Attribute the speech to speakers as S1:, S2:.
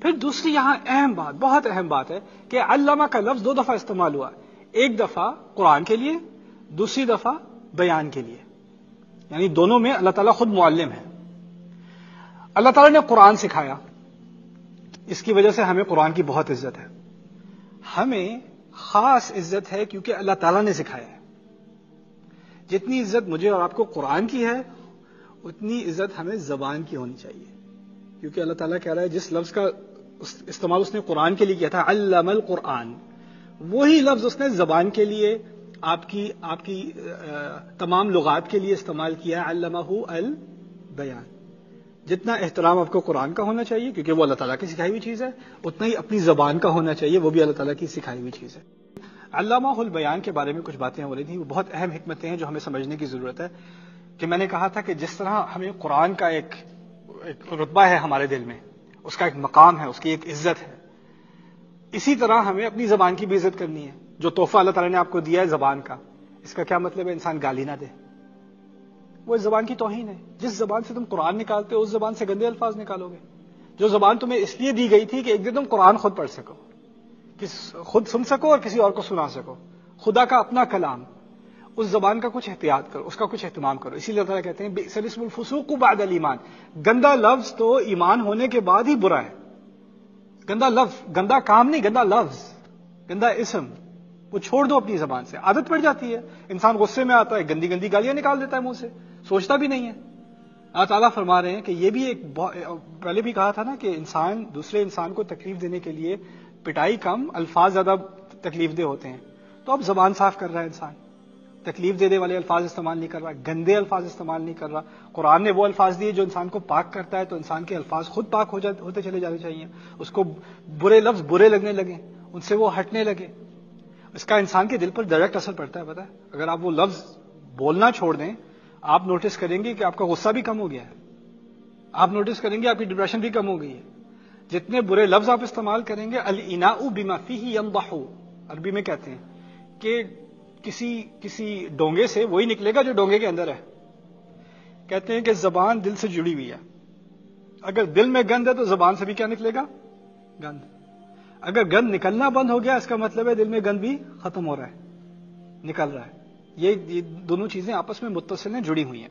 S1: پھر دوسری یہاں اہم بات، بہت اہم بات ہے کہ علامہ کا لفظ 2 دفعہ استعمال ہوا، ایک دفعہ قرآن کے لیے، دوسری دفعہ بیان کے لیے، یعنی دونوں میں اللہ تعالیٰ خود معلم ہے۔ اللہ تعالیٰ نے قرآن سکھایا، اس کی وجہ سے ہمیں قرآن کی بہت عزت ہے، ہمیں خاص عزت ہے کیونکہ اللہ تعالیٰ نے سکھایا ہے۔ جتنی عزت مجھے اور آپ کو قرآن کی ہے اتنی عزت ہمیں زبان کی ہونی چاہیے، کیونکہ اللہ تعالیٰ کہہ رہا ہے جس لفظ کا استعمال اس نے قرآن کے لیے کیا تھا، علم القرآن، وہی لفظ اس نے زبان کے لیے آپ کی تمام لغات کے لیے استعمال کیا، علمہ البیان۔ جتنا احترام آپ کو قرآن کا ہونا چاہیے کیونکہ وہ اللہ تعالیٰ کی سکھائی ہوئی چیز ہے، اتنا ہی اپنی زبان کا ہونا چاہیے، وہ بھی اللہ تعالیٰ کی سکھائی ہوئی چیز ہے۔ علامہ البیان کے بارے میں کچھ باتیں ہو رہی تھیں، وہ بہت اہم حکمتیں ہیں جو ہمیں سمجھنے کی ضرورت ہے۔ کہ میں نے کہا تھا کہ جس طرح ہمیں قرآن کا ایک رتبہ ہے ہمارے دل میں، اس کا ایک مقام ہے، اس کی ایک عزت ہے، اسی طرح ہمیں اپنی زبان کی بھی عزت کرنی ہے۔ جو تحفہ اللہ تعالیٰ نے آپ کو دیا ہے زبان کا، اس کا کیا مطلب ہے؟ انسان گالی نہ دے، وہ اس زبان کی توہین ہے۔ جس زبان سے تم قرآن نکالتے ہو اس زبان سے گندے الفاظ نکالو گے۔ جو زبان تمہیں اس لیے دی گئی تھی کہ ایک دن تم قرآن خود پڑھ سکو، خود سن سکو اور کسی اور کو سنا سکو، خدا کا اپنا کلام، اس زبان کا کچھ احتیاط کرو، اس کا کچھ اہتمام کرو۔ اسی لیے اللہ تعالیٰ کہتے ہیں بئس الاسم الفسوق بعد الایمان، گندا لفظ تو ایمان ہونے کے بعد ہی برا ہے۔ گندا لفظ، گندا کام نہیں، گندا لفظ، گندا اسم، وہ چھوڑ دو اپنی زبان سے۔ عادت پڑ جاتی ہے، انسان غصے میں آتا ہے گندی گندی گالیاں نکال دیتا ہے منہ سے، سوچتا بھی نہیں ہے۔ اللہ تعالیٰ فرما رہے ہیں کہ یہ بھی ایک پہلے بھی کہا تھا نا کہ انسان دوسرے انسان کو تکلیف دینے کے لیے پٹائی کم، الفاظ زیادہ تکلیف دہ ہوتے ہیں۔ تو اب زبان صاف کر رہا ہے انسان، تکلیف دینے والے الفاظ استعمال نہیں کر رہا، گندے الفاظ استعمال نہیں کر رہا۔ قرآن نے وہ الفاظ دیے جو انسان کو پاک کرتا ہے، تو انسان کے الفاظ خود پاک ہوتے چلے جانے چاہیے۔ اس کو برے لفظ برے لگنے لگے، ان سے وہ ہٹنے لگے، اس کا انسان کے دل پر ڈائریکٹ اثر پڑتا ہے۔ پتہ ہے اگر آپ وہ لفظ بولنا چھوڑ دیں، آپ نوٹس کریں گے کہ آپ کا غصہ بھی کم ہو گیا ہے، آپ نوٹس کریں گے آپ کی ڈپریشن بھی کم ہو گئی ہے۔ جتنے برے لفظ آپ استعمال کریں گے، الاناء بما فیہ ینضح، عربی میں کہتے ہیں کہ کسی ڈونگے سے وہی نکلے گا جو ڈونگے کے اندر ہے۔ کہتے ہیں کہ زبان دل سے جڑی ہوئی ہے، اگر دل میں گند ہے تو زبان سے بھی کیا نکلے گا؟ گند۔ اگر گند نکلنا بند ہو گیا اس کا مطلب ہے دل میں گند بھی ختم ہو رہا ہے، نکل رہا ہے۔ یہ دونوں چیزیں آپس میں متصل ہیں، جڑی ہوئی ہیں۔